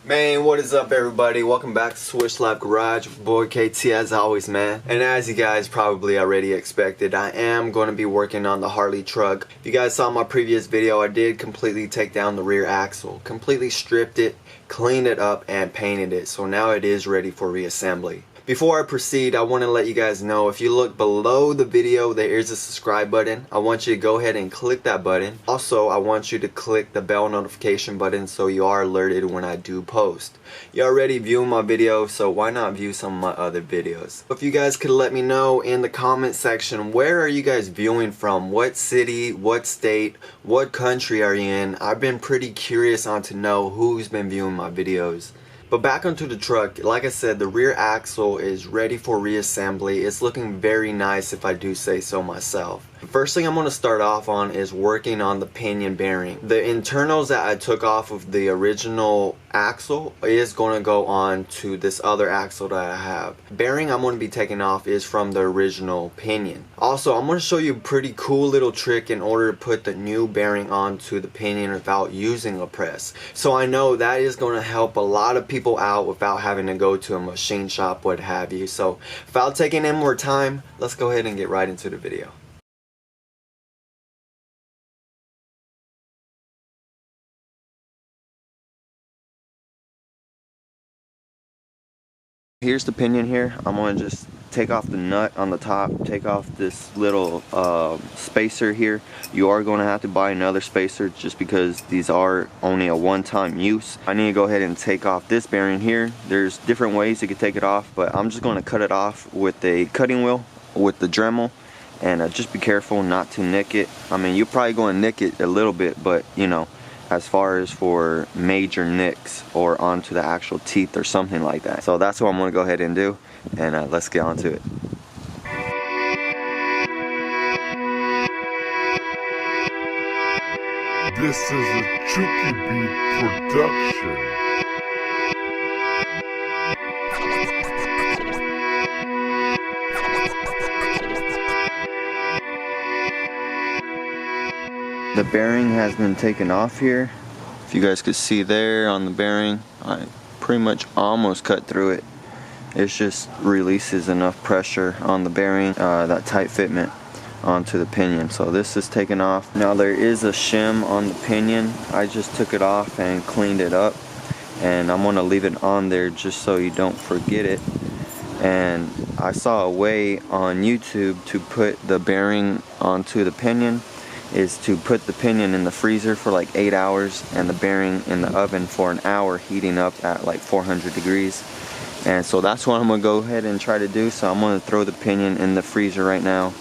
Man, what is up everybody? Welcome back to Switch Lab Garage. Boy KT as always, man. And as you guys probably already expected, I am going to be working on the Harley truck. If you guys saw my previous video, I did completely take down the rear axle. Completely stripped it, cleaned it up, and painted it. So now it is ready for reassembly. Before I proceed, I want to let you guys know, if you look below the video, there is a subscribe button. I want you to go ahead and click that button. Also, I want you to click the bell notification button so you are alerted when I do post. You're already viewing my video, so why not view some of my other videos? If you guys could let me know in the comment section, where are you guys viewing from? What city, what state, what country are you in? I've been pretty curious on to know who's been viewing my videos. But back onto the truck, like I said, the rear axle is ready for reassembly. It's looking very nice if I do say so myself. The first thing I'm going to start off on is working on the pinion bearing. The internals that I took off of the original axle is going to go on to this other axle that I have. Bearing I'm going to be taking off is from the original pinion. Also, I'm going to show you a pretty cool little trick in order to put the new bearing onto the pinion without using a press. So I know that is going to help a lot of people out without having to go to a machine shop, what have you. So without taking any more time, let's go ahead and get right into the video. Here's the pinion here. I'm going to just take off the nut on the top, take off this little spacer here. You are going to have to buy another spacer just because these are only a one-time use. I need to go ahead and take off this bearing here. There's different ways you can take it off, but I'm just going to cut it off with a cutting wheel with the Dremel, and just be careful not to nick it. I mean, you're probably going to nick it a little bit, but you know, as far as for major nicks or onto the actual teeth or something like that. So that's what I'm going to go ahead and do, and let's get on to it. This is a Chuki beat production. The bearing has been taken off here. If you guys could see there on the bearing, I pretty much almost cut through it. It just releases enough pressure on the bearing, that tight fitment onto the pinion. So this is taken off. Now there is a shim on the pinion. I just took it off and cleaned it up, and I'm gonna leave it on there just so you don't forget it. And I saw a way on YouTube to put the bearing onto the pinion is to put the pinion in the freezer for like 8 hours and the bearing in the oven for an hour, heating up at like 400 degrees. And so that's what I'm gonna go ahead and try to do. So I'm gonna throw the pinion in the freezer right now.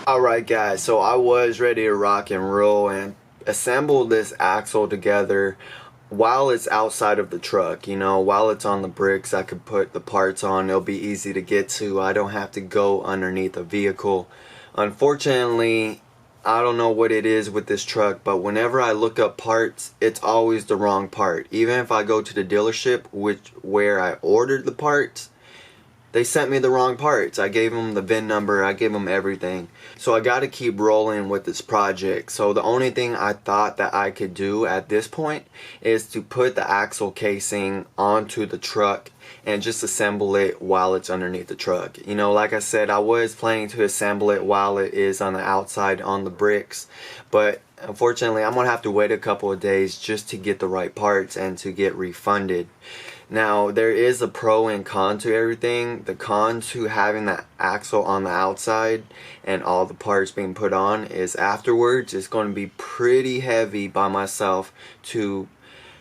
Alright guys, so I was ready to rock and roll and assemble this axle together while it's outside of the truck. You know, while it's on the bricks, I could put the parts on. It'll be easy to get to. I don't have to go underneath a vehicle. Unfortunately, I don't know what it is with this truck, but whenever I look up parts, it's always the wrong part. Even if I go to the dealership where I ordered the parts, they sent me the wrong parts. I gave them the VIN number, I gave them everything. So I got to keep rolling with this project. So the only thing I thought that I could do at this point is to put the axle casing onto the truck and just assemble it while it's underneath the truck. You know, like I said, I was planning to assemble it while it is on the outside on the bricks, but unfortunately I'm gonna have to wait a couple of days just to get the right parts and to get refunded. Now, there is a pro and con to everything. The con to having that axle on the outside and all the parts being put on is afterwards it's going to be pretty heavy by myself to,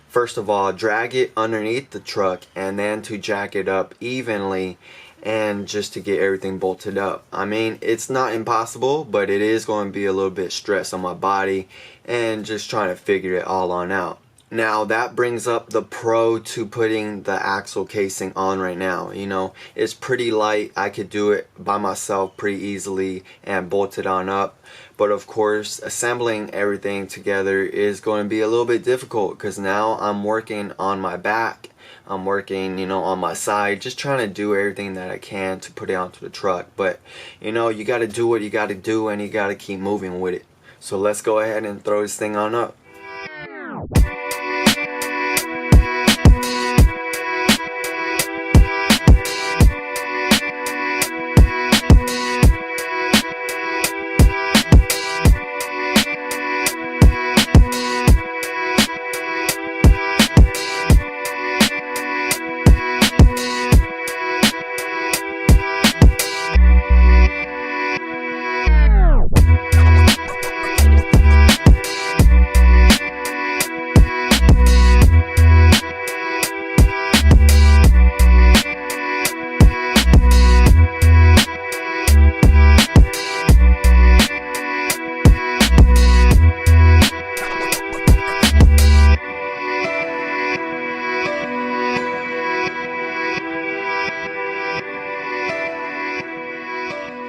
first of all, drag it underneath the truck and then to jack it up evenly and just to get everything bolted up. I mean, it's not impossible, but it is going to be a little bit stress on my body and just trying to figure it all on out. Now that brings up the pro to putting the axle casing on right now. You know, it's pretty light. I could do it by myself pretty easily and bolt it on up. But of course, assembling everything together is going to be a little bit difficult because now I'm working on my back. I'm working, you know, on my side, just trying to do everything that I can to put it onto the truck. But, you know, you got to do what you got to do and you got to keep moving with it. So let's go ahead and throw this thing on up.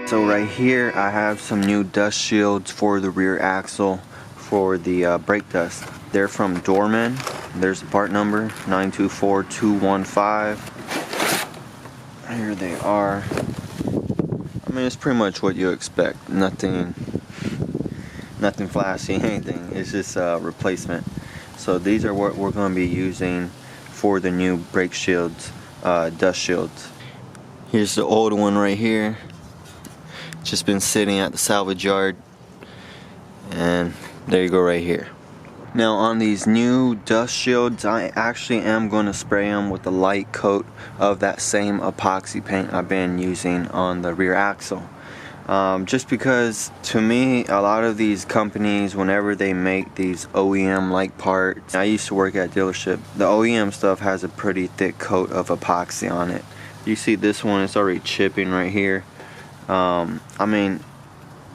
So right here I have some new dust shields for the rear axle for the brake dust. They're from Dorman. There's the part number 924215. Here they are. I mean, it's pretty much what you expect. Nothing flashy, anything. It's just a replacement. So these are what we're going to be using for the new brake shields, dust shields. Here's the old one right here. Just been sitting at the salvage yard, and there you go right here. Now on these new dust shields, I actually am going to spray them with a light coat of that same epoxy paint I've been using on the rear axle. Just because to me a lot of these companies, whenever they make these OEM like parts, I used to work at a dealership, the OEM stuff has a pretty thick coat of epoxy on it. You see this one, it's already chipping right here. I mean,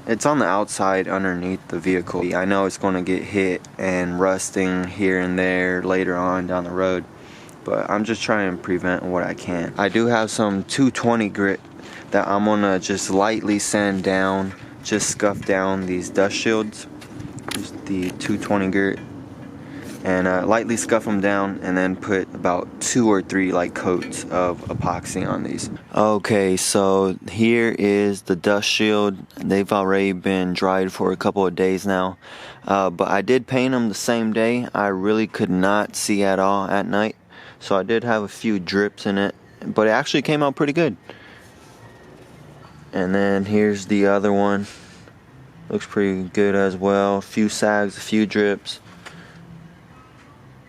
it's on the outside underneath the vehicle. I know it's going to get hit and rusting here and there later on down the road, but I'm just trying to prevent what I can. I do have some 220 grit that I'm going to just lightly sand down, just scuff down these dust shields. Just the 220 grit. And lightly scuff them down and then put about 2 or 3 light coats of epoxy on these. Okay, so here is the dust shield. They've already been dried for a couple of days now, but I did paint them the same day. I really could not see at all at night, so I did have a few drips in it, but it actually came out pretty good. And then here's the other one. Looks pretty good as well. A few sags, a few drips.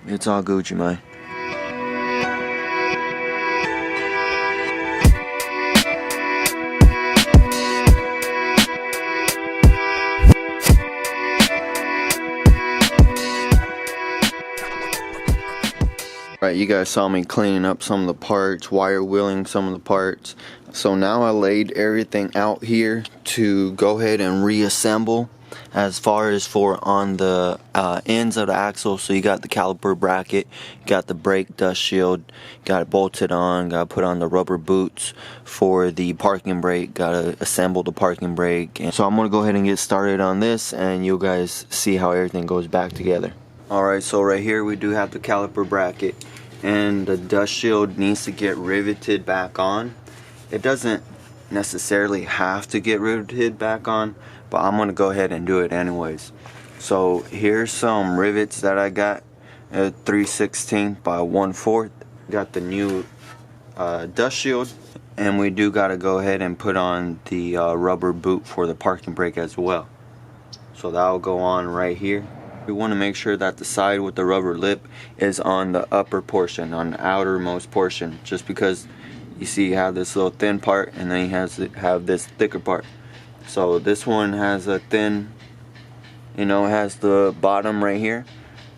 It's all Gucci, man. Right, you guys saw me cleaning up some of the parts, wire wheeling some of the parts. So now I laid everything out here to go ahead and reassemble. As far as for on the ends of the axle, so you got the caliper bracket, got the brake dust shield, got it bolted on, got to put on the rubber boots for the parking brake, got to assemble the parking brake. And so I'm going to go ahead and get started on this, and you guys see how everything goes back together. Alright, so right here we do have the caliper bracket, and the dust shield needs to get riveted back on. It doesn't necessarily have to get riveted back on, but I'm gonna go ahead and do it anyways. So here's some rivets that I got at 3/16 by 1/4. Got the new dust shield, and we do gotta go ahead and put on the rubber boot for the parking brake as well. So that'll go on right here. We want to make sure that the side with the rubber lip is on the upper portion, on the outermost portion, just because you see you have this little thin part and then you have this thicker part. So this one has a thin, it has the bottom right here,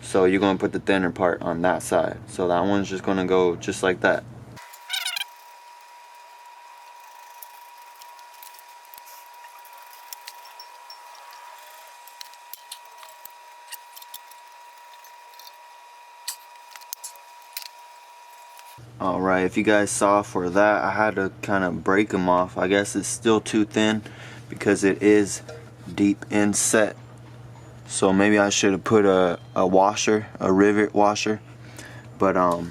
so you're going to put the thinner part on that side. So that one's just going to go just like that. Alright, if you guys saw for that, I had to kind of break them off. I guess it's still too thin because it is deep inset. So maybe I should have put a washer, a rivet washer. But I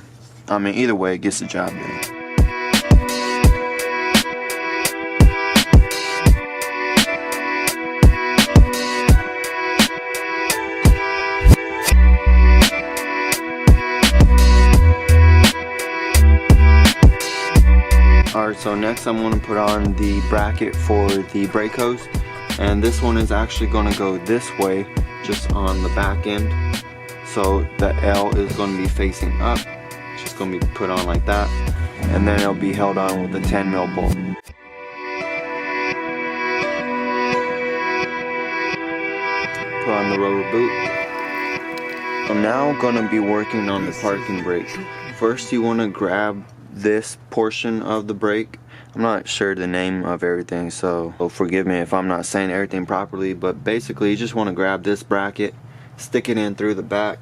mean, either way, it gets the job done. Alright, so next I'm going to put on the bracket for the brake hose, and this one is actually going to go this way, just on the back end. So the L is going to be facing up, it's just going to be put on like that, and then it'll be held on with a 10mm bolt. Put on the rubber boot. I'm now going to be working on the parking brake. First you want to grab this portion of the brake. I'm not sure the name of everything, so forgive me if I'm not saying everything properly, but basically you just want to grab this bracket, stick it in through the back,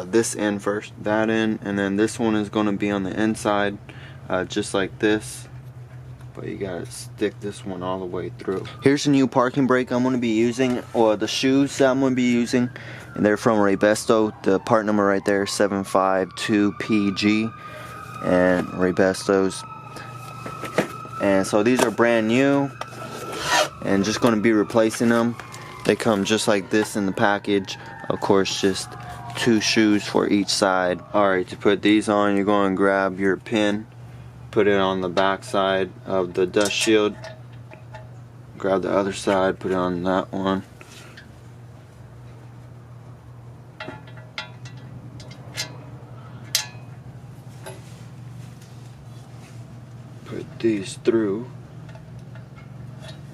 this end first, that end, and then this one is going to be on the inside, just like this, but you gotta stick this one all the way through. Here's a new parking brake I'm going to be using, or the shoes that I'm going to be using, and they're from Reassembly. The part number right there, 752PG. And Reassembly's, and so these are brand new, and just going to be replacing them. They come just like this in the package, of course, just 2 shoes for each side. Alright, to put these on, you're going to grab your pin, put it on the back side of the dust shield, grab the other side, put it on that one. Put these through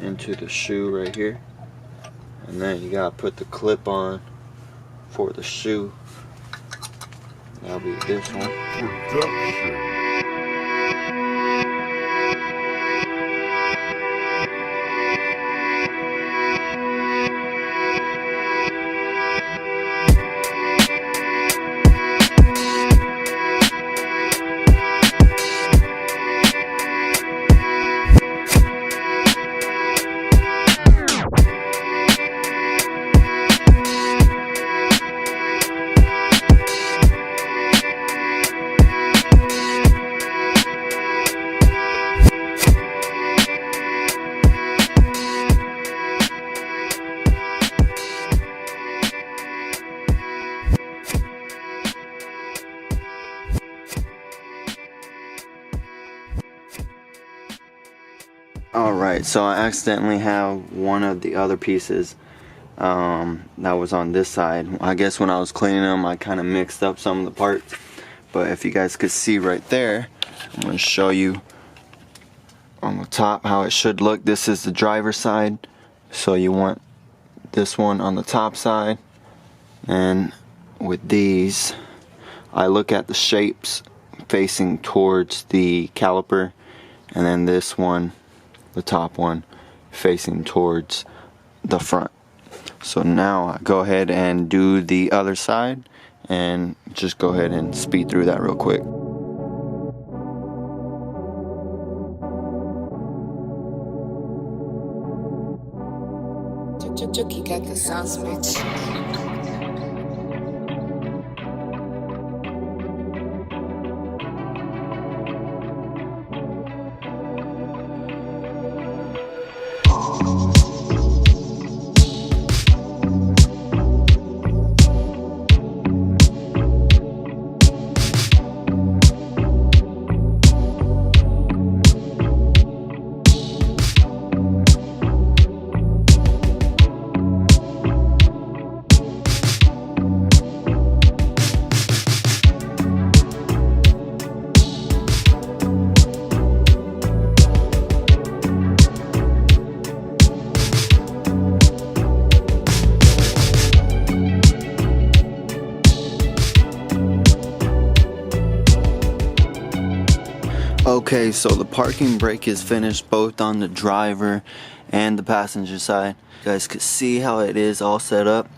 into the shoe right here, and then you gotta put the clip on for the shoe. That'll be this one. Production. Alright, so I accidentally have one of the other pieces that was on this side. I guess when I was cleaning them, I kind of mixed up some of the parts. But if you guys could see right there, I'm going to show you on the top how it should look. This is the driver's side, so you want this one on the top side. And with these, I look at the shapes facing towards the caliper, and then this one, the top one, facing towards the front. So now I go ahead and do the other side, and just go ahead and speed through that real quick. Chuki got the sauce, bitch. Okay, so the parking brake is finished both on the driver and the passenger side. You guys could see how it is all set up.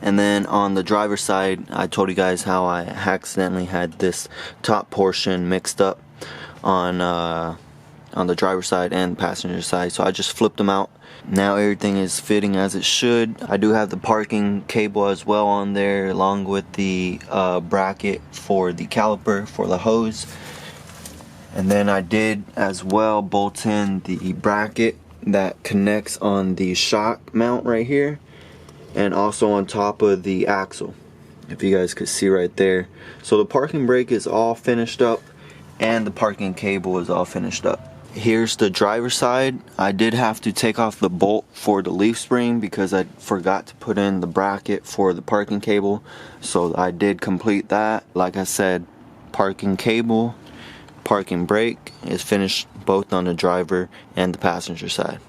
And then on the driver's side, I told you guys how I accidentally had this top portion mixed up on the driver's side and passenger side, so I just flipped them out. Now everything is fitting as it should. I do have the parking cable as well on there, along with the bracket for the caliper for the hose. And then I did as well bolt in the bracket that connects on the shock mount right here, and also on top of the axle, if you guys could see right there. So the parking brake is all finished up and the parking cable is all finished up. Here's the driver's side. I did have to take off the bolt for the leaf spring because I forgot to put in the bracket for the parking cable, so I did complete that. Like I said, parking cable, parking brake is finished both on the driver and the passenger side.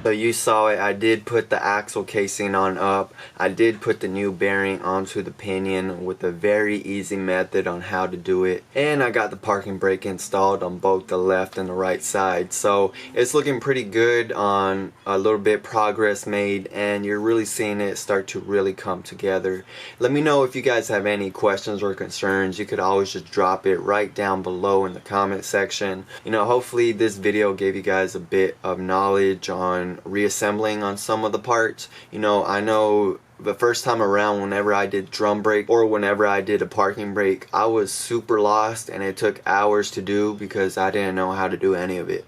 So you saw it, I did put the axle casing on up. I did put the new bearing onto the pinion with a very easy method on how to do it. And I got the parking brake installed on both the left and the right side. So it's looking pretty good, on a little bit progress made, and you're really seeing it start to really come together. Let me know if you guys have any questions or concerns. You could always just drop it right down below in the comment section. You know, hopefully this video gave you guys a bit of knowledge on reassembling on some of the parts. You know, I know the first time around, whenever I did drum brake or whenever I did a parking brake, I was super lost and it took hours to do because I didn't know how to do any of it.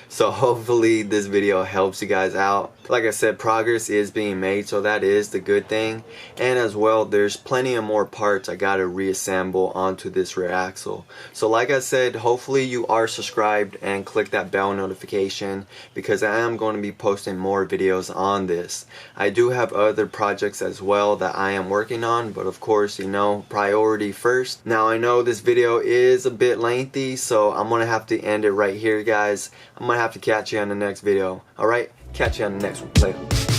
So hopefully this video helps you guys out. Like I said, progress is being made, so that is the good thing. And as well, there's plenty of more parts I gotta reassemble onto this rear axle. So like I said, hopefully you are subscribed and click that bell notification, because I am going to be posting more videos on this. I do have other projects as well that I am working on, but of course, you know, priority first. Now I know this video is a bit lengthy, so I'm gonna have to end it right here, guys. I'm gonna have to catch you on the next video. Alright, catch you on the next one. Later.